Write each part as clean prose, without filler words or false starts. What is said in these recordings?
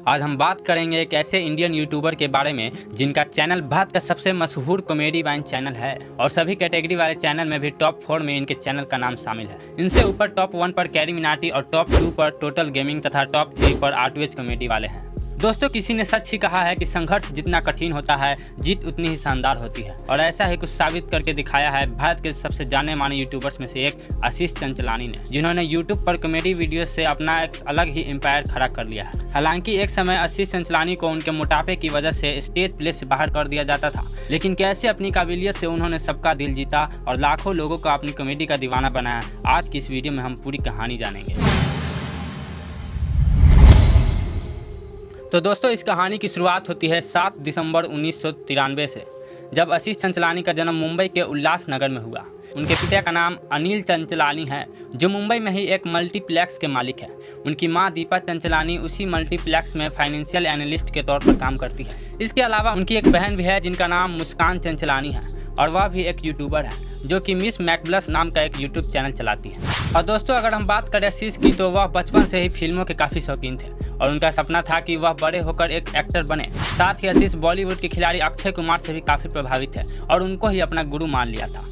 आज हम बात करेंगे एक ऐसे इंडियन यूट्यूबर के बारे में जिनका चैनल भारत का सबसे मशहूर कॉमेडी वाइन चैनल है और सभी कैटेगरी वाले चैनल में भी टॉप 4 में इनके चैनल का नाम शामिल है। इनसे ऊपर टॉप 1 पर कैरी मिनाटी और टॉप 2 पर टोटल गेमिंग तथा टॉप 3 पर R2H कॉमेडी वाले हैं। दोस्तों, किसी ने सच ही कहा है कि संघर्ष जितना कठिन होता है जीत उतनी ही शानदार होती है और ऐसा ही कुछ साबित करके दिखाया है भारत के सबसे जाने माने यूट्यूबर्स में से एक आशीष चंचलानी ने, जिन्होंने यूट्यूब पर कॉमेडी वीडियो से अपना एक अलग ही एम्पायर खड़ा कर लिया है। हालांकि एक समय आशीष चंचलानी को उनके मोटापे की वजह से स्टेज प्ले से बाहर कर दिया जाता था, लेकिन कैसे अपनी काबिलियत से उन्होंने सबका दिल जीता और लाखों लोगों को अपनी कॉमेडी का दीवाना बनाया, आज की इस वीडियो में हम पूरी कहानी जानेंगे। तो दोस्तों, इस कहानी की शुरुआत होती है 7 दिसंबर 1993 से, जब आशीष चंचलानी का जन्म मुंबई के उल्लासनगर में हुआ। उनके पिता का नाम अनिल चंचलानी है, जो मुंबई में ही एक मल्टीप्लेक्स के मालिक है। उनकी मां दीपा चंचलानी उसी मल्टीप्लेक्स में फाइनेंशियल एनालिस्ट के तौर पर काम करती है। इसके अलावा उनकी एक बहन भी है जिनका नाम मुस्कान चंचलानी है और वह भी एक यूट्यूबर है जो कि मिस मैकब्लस नाम का एक यूट्यूब चैनल चलाती है। और दोस्तों, अगर हम बात करें आशीष की, तो वह बचपन से ही फिल्मों के काफ़ी शौकीन थे और उनका सपना था कि वह बड़े होकर एक एक्टर बने। साथ ही आशीष बॉलीवुड के खिलाड़ी अक्षय कुमार से भी काफ़ी प्रभावित थे और उनको ही अपना गुरु मान लिया था।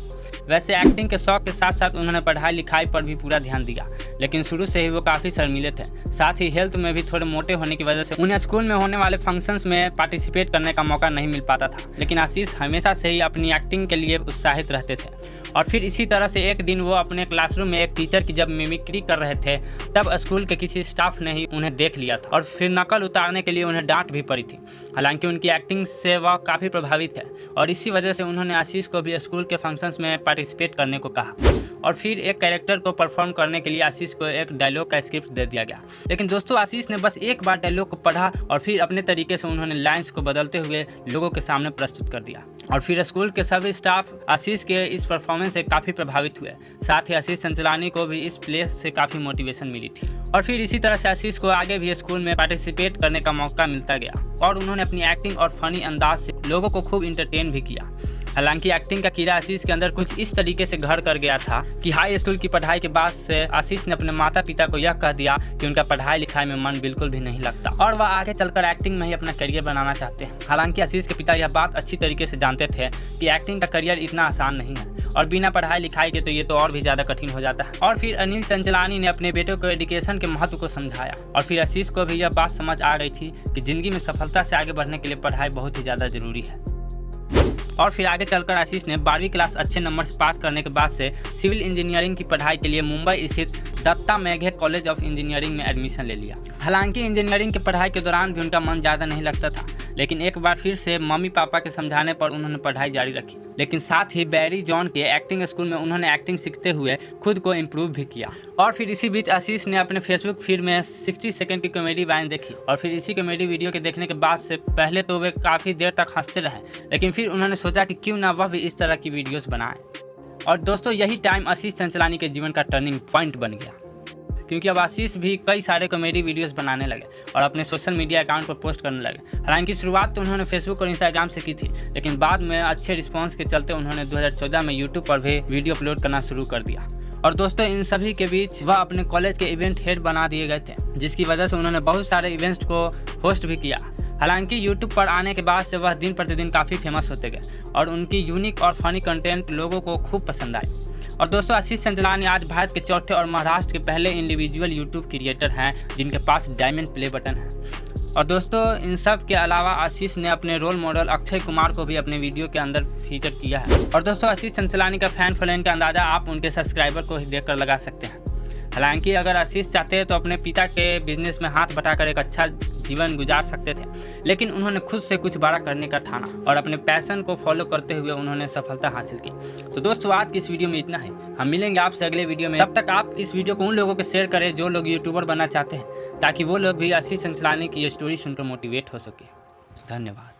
वैसे एक्टिंग के शौक के साथ साथ उन्होंने पढ़ाई लिखाई पर भी पूरा ध्यान दिया, लेकिन शुरू से ही वो काफ़ी शर्मीले थे। साथ ही हेल्थ में भी थोड़े मोटे होने की वजह से उन्हें स्कूल में होने वाले फंक्शंस में पार्टिसिपेट करने का मौका नहीं मिल पाता था। लेकिन आशीष हमेशा से ही अपनी एक्टिंग के लिए उत्साहित रहते थे और फिर इसी तरह से एक दिन वो अपने क्लासरूम में एक टीचर की जब मिमिक्री कर रहे थे, तब स्कूल के किसी स्टाफ ने ही उन्हें देख लिया था और फिर नकल उतारने के लिए उन्हें डांट भी पड़ी थी। हालांकि उनकी एक्टिंग से वह काफ़ी प्रभावित है और इसी वजह से उन्होंने आशीष को भी स्कूल के फंक्शंस में पार्टिसिपेट करने को कहा और फिर एक कैरेक्टर को परफॉर्म करने के लिए आशीष को एक डायलॉग का स्क्रिप्ट दे दिया गया। लेकिन दोस्तों, आशीष ने बस एक बार डायलॉग को पढ़ा और फिर अपने तरीके से उन्होंने लाइन्स को बदलते हुए लोगों के सामने प्रस्तुत कर दिया और फिर स्कूल के सभी स्टाफ आशीष के इस परफॉर्मेंस से काफ़ी प्रभावित हुए। साथ ही आशीष चंचलानी को भी इस प्ले से काफ़ी मोटिवेशन मिली थी और फिर इसी तरह से आशीष को आगे भी स्कूल में पार्टिसिपेट करने का मौका मिलता गया और उन्होंने अपनी एक्टिंग और फनी अंदाज से लोगों को खूब इंटरटेन भी किया। हालांकि एक्टिंग का कीड़ा आशीष के अंदर कुछ इस तरीके से घर कर गया था कि हाई स्कूल की पढ़ाई के बाद से आशीष ने अपने माता पिता को यह कह दिया कि उनका पढ़ाई लिखाई में मन बिल्कुल भी नहीं लगता और वह आगे चलकर एक्टिंग में ही अपना करियर बनाना चाहते हैं। हालांकि आशीष के पिता यह बात अच्छी तरीके से जानते थे कि एक्टिंग का करियर इतना आसान नहीं है और बिना पढ़ाई लिखाई के तो ये तो और भी ज़्यादा कठिन हो जाता है। और फिर अनिल चंचलानी ने अपने बेटे को एजुकेशन के महत्व को समझाया और फिर आशीष को भी यह बात समझ आ गई थी कि ज़िंदगी में सफलता से आगे बढ़ने के लिए पढ़ाई बहुत ही ज़्यादा ज़रूरी है। और फिर आगे चलकर आशीष ने 12वीं क्लास अच्छे नंबर से पास करने के बाद से सिविल इंजीनियरिंग की पढ़ाई के लिए मुंबई स्थित Datta Meghe college of engineering में एडमिशन ले लिया। हालांकि इंजीनियरिंग की पढ़ाई के दौरान भी उनका मन ज़्यादा नहीं लगता था, लेकिन एक बार फिर से मम्मी पापा के समझाने पर उन्होंने पढ़ाई जारी रखी। लेकिन साथ ही बैरी जॉन के एक्टिंग स्कूल में उन्होंने एक्टिंग सीखते हुए खुद को इम्प्रूव भी किया। और फिर इसी बीच आशीष ने अपने फेसबुक फीड में 60 सेकंड की कॉमेडी वाइन देखी और फिर इसी कॉमेडी वीडियो के देखने के बाद से पहले तो वे काफ़ी देर तक हंसते रहे, लेकिन फिर उन्होंने सोचा कि क्यों ना वह भी इस तरह की वीडियोस बनाए। और दोस्तों, यही टाइम आशीष चंचलानी के जीवन का टर्निंग पॉइंट बन गया, क्योंकि अब आशीष भी कई सारे कॉमेडी वीडियोस बनाने लगे और अपने सोशल मीडिया अकाउंट पर पोस्ट करने लगे। हालांकि शुरुआत तो उन्होंने फेसबुक और इंस्टाग्राम से की थी, लेकिन बाद में अच्छे रिस्पांस के चलते उन्होंने 2014 में यूट्यूब पर भी वीडियो अपलोड करना शुरू कर दिया। और दोस्तों, इन सभी के बीच वह अपने कॉलेज के इवेंट हेड बना दिए गए थे, जिसकी वजह से उन्होंने बहुत सारे इवेंट्स को होस्ट भी किया। हालांकि यूट्यूब पर आने के बाद से वह दिन प्रतिदिन काफ़ी फेमस होते गए और उनकी यूनिक और फनी कंटेंट लोगों को खूब पसंद आई। और दोस्तों, आशीष चंचलानी आज भारत के चौथे और महाराष्ट्र के पहले इंडिविजुअल यूट्यूब क्रिएटर हैं जिनके पास डायमंड प्ले बटन है। और दोस्तों, इन सब के अलावा आशीष ने अपने रोल मॉडल अक्षय कुमार को भी अपने वीडियो के अंदर फीचर किया है। और दोस्तों, आशीष चंचलानी का फैन फॉलोइंग का अंदाज़ा आप उनके सब्सक्राइबर को ही देखकर लगा सकते हैं। हालांकि अगर आशीष चाहते हैं तो अपने पिता के बिजनेस में हाथ बटाकर एक अच्छा जीवन गुजार सकते थे, लेकिन उन्होंने खुद से कुछ बड़ा करने का ठाना और अपने पैशन को फॉलो करते हुए उन्होंने सफलता हासिल की। तो दोस्तों, आज की इस वीडियो में इतना है। हम मिलेंगे आपसे अगले वीडियो में। तब तक आप इस वीडियो को उन लोगों को शेयर करें जो लोग यूट्यूबर बनना चाहते हैं, ताकि वो लोग भी आशीष चंचलानी की ये स्टोरी सुनकर मोटिवेट हो सके। धन्यवाद।